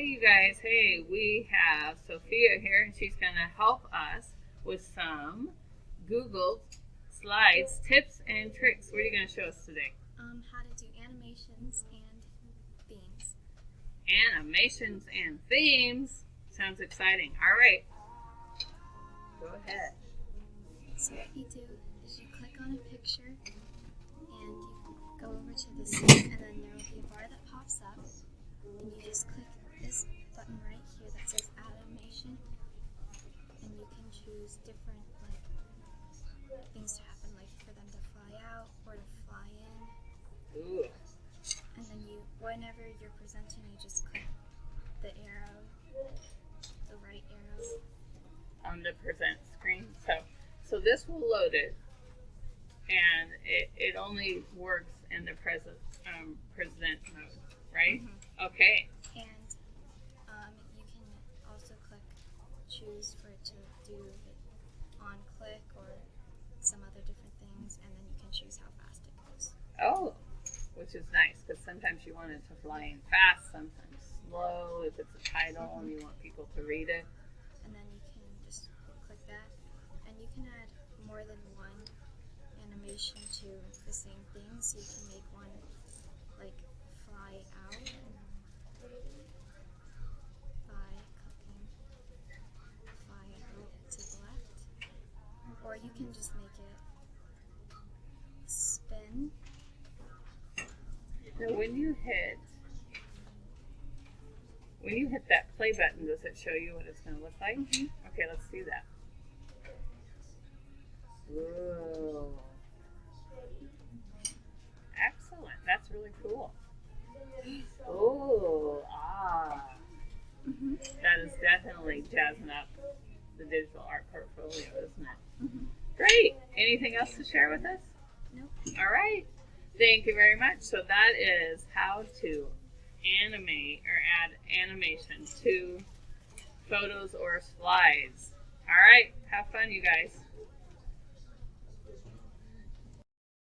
Hey, you guys. Hey, we have Sophia here, and she's going to help us with some Google Slides tips and tricks. What are you going to show us today? How to do animations and themes. Animations and themes. Sounds exciting. All right. Go ahead. So what you do is you click on a picture and you go over to the scene, and then there will be a bar that pops up, and you just click this button right here that says animation, and you can choose different things to happen, like for them to fly out or to fly in. Ooh. And then whenever you're presenting, you just click the arrow, the right arrow. On the present screen. So this will load it, and it only works in the present mode, right? Mm-hmm. Okay. And you can also choose for it to do it on click or some other different things, and then you can choose how fast it goes. Oh, which is nice because sometimes you want it to fly in fast, sometimes slow if it's a title and you want people to read it. And then you can just click that, and you can add more than one animation to the same thing, so you can make one like fly out by clicking fly out to the left, or you can just make it spin. So when you hit that play button, does it show you what it's going to look like? Mm-hmm. Okay, let's do that. Whoa. Excellent. That's really cool. Oh, ah. Mm-hmm. That is definitely jazzing up the digital art portfolio, isn't it? Mm-hmm. Great. Anything else to share with us? Nope. All right. Thank you very much. So that is how to animate or add animation to photos or slides. All right. Have fun, you guys.